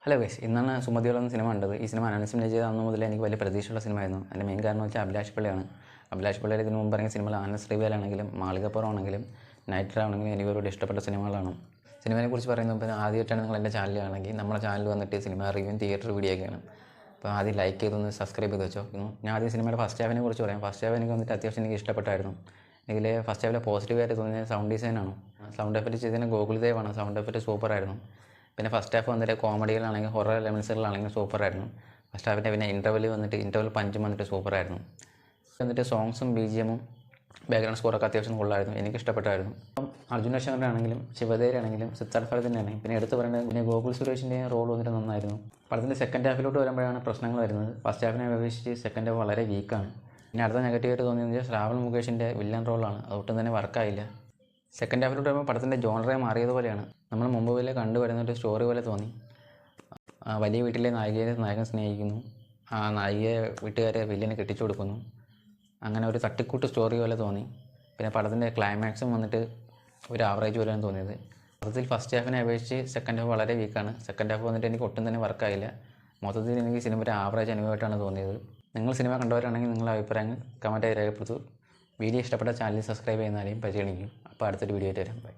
Hello guys, ഇന്നാണ് സുമതിയോളം എന്ന cinema കണ്ടത്. ഈ സിനിമ അനൗൺസ്മെൻറ്റ് ചെയ്ത അന്ന് മുതൽ എനിക്ക് വലിയ പ്രതീക്ഷയുള്ള സിനിമയായിരുന്നു. അതിൻ്റെ മെയിൻ കാരണം വെച്ചാൽ അഭിലാഷ് പിള്ളയാണ്. അഭിലാഷ് പിള്ളയുടെ ഇതിന് മുമ്പ് ഇറങ്ങിയ സിനിമകൾ ആനസ് റിവേലാണെങ്കിലും മാളികപ്പുറം ആണെങ്കിലും നൈറ്റ് ആണെങ്കിലും എനിക്ക് ഒരുപാട് ഇഷ്ടപ്പെട്ട സിനിമകളാണ്. സിനിമയെക്കുറിച്ച് പറയുമ്പോൾ ആദ്യമായിട്ടാണ് നിങ്ങൾ എൻ്റെ ചാനൽ കാണുമെങ്കിൽ നമ്മുടെ ചാനൽ വന്നിട്ട് സിനിമ റിവ്യൂ തിയേറ്റർ വീഡിയോ ഒക്കെയാണ്. അപ്പോൾ ആദ്യം ലൈക്ക് ചെയ്തൊന്ന് സബ്സ്ക്രൈബ് ചെയ്ത് വെച്ചോ. ഞാൻ ആദ്യം സിനിമയുടെ ഫസ്റ്റ് ഹാഫിനെ കുറിച്ച് പറയാം. ഫസ്റ്റ് ഹാഫ് എനിക്ക് വന്നിട്ട് അത്യാവശ്യം എനിക്ക് ഇഷ്ടപ്പെട്ടായിരുന്നു. ഇതിൽ ഫസ്റ്റ് ഹാഫിലെ പോസിറ്റീവായിട്ട് തോന്നിയ സൗണ്ട് ഡിസൈനാണ്. സൗണ്ട് എഫക്റ്റ് ചെയ്തതിന് ഗോകുൽദേവാണ്. സൗണ്ട് എഫക്റ്റ് സൂപ്പറായിരുന്നു. പിന്നെ ഫസ്റ്റ് ഹാഫ് വന്നിട്ട് കോമഡികളാണെങ്കിൽ ഹൊറർ എലമെൻസുകളാണെങ്കിൽ സൂപ്പറായിരുന്നു. ഫസ്റ്റ് ഹാഫിൻ്റെ പിന്നെ ഇൻ്റർവെൽ പഞ്ചും വന്നിട്ട് സൂപ്പറായിരുന്നു. എന്നിട്ട് സോങ്സും BGMഉം ബാക്ക്ഗ്രൗണ്ട് സ്കോറൊക്കെ അത്യാവശ്യം കൊള്ളായിരുന്നു. എനിക്ക് ഇഷ്ടപ്പെട്ടായിരുന്നു. അപ്പം അർജുൻ അശോകൻ്റെ ആണെങ്കിലും ശിവതേരി ആണെങ്കിലും സിദ്ധാർത്ഥ് ഭരത്തിൻ്റെ ആണെങ്കിലും പിന്നെ എടുത്ത് പറയേണ്ടത് പിന്നെ ഗോകുൽ സുരേഷിൻ്റെ റോൾ വന്നിട്ട് നന്നായിരുന്നു. പടത്തിൻ്റെ സെക്കൻഡ് ഹാഫിലോട്ട് വരുമ്പോഴാണ് പ്രശ്നങ്ങൾ വരുന്നത്. ഫസ്റ്റ് ഹാഫിനെ അപേക്ഷിച്ച് സെക്കൻഡ് ഹാഫ് വളരെ വീക്കാണ്. പിന്നെ അടുത്ത നെഗറ്റീവായിട്ട് തോന്നിയത് ശ്രാവൺ മുകേഷിൻ്റെ വില്ലൻ റോളാണ്. അതൊട്ടും തന്നെ വർക്കായില്ല. സെക്കൻഡ് ഹാഫിലോട്ട് വരുമ്പോൾ പടത്തിൻ്റെ ജോണറെ മാറിയതുപോലെയാണ്. നമ്മൾ മുമ്പ് പോലെ കണ്ടുവരുന്ന ഒരു സ്റ്റോറി പോലെ തോന്നി. വലിയ വീട്ടിലെ നായികയെ നായകൻ സ്നേഹിക്കുന്നു, ആ നായികയെ വീട്ടുകാരെ വില്ലനെ കെട്ടിച്ചു കൊടുക്കുന്നു. അങ്ങനെ ഒരു തട്ടിക്കൂട്ട് സ്റ്റോറി പോലെ തോന്നി. പിന്നെ പടത്തിൻ്റെ ക്ലൈമാക്സും വന്നിട്ട് ഒരു ആവറേജ് പോലെയാണ് തോന്നിയത്. മൊത്തത്തിൽ ഫസ്റ്റ് ഹാഫിനെ അപേക്ഷിച്ച് സെക്കൻഡ് ഹാഫ് വളരെ വീക്കാണ്. സെക്കൻഡ് ഹാഫ് വന്നിട്ട് എനിക്ക് ഒട്ടും തന്നെ വർക്കായില്ല. മൊത്തത്തിൽ എനിക്ക് സിനിമ ഒരു ആവറേജ് അനുഭവമായിട്ടാണ് തോന്നിയത്. നിങ്ങൾ സിനിമ കണ്ടവരാണെങ്കിൽ നിങ്ങളുടെ അഭിപ്രായങ്ങൾ കമൻറ്റായി രേഖപ്പെടുത്തു. വീഡിയോ ഇഷ്ടപ്പെട്ട ചാനൽ സബ്സ്ക്രൈബ് ചെയ്യുന്നതാരെയും പരിഗണിക്കും. അപ്പോൾ അടുത്തൊരു വീഡിയോ ആയിട്ട് വരാം. ബൈ.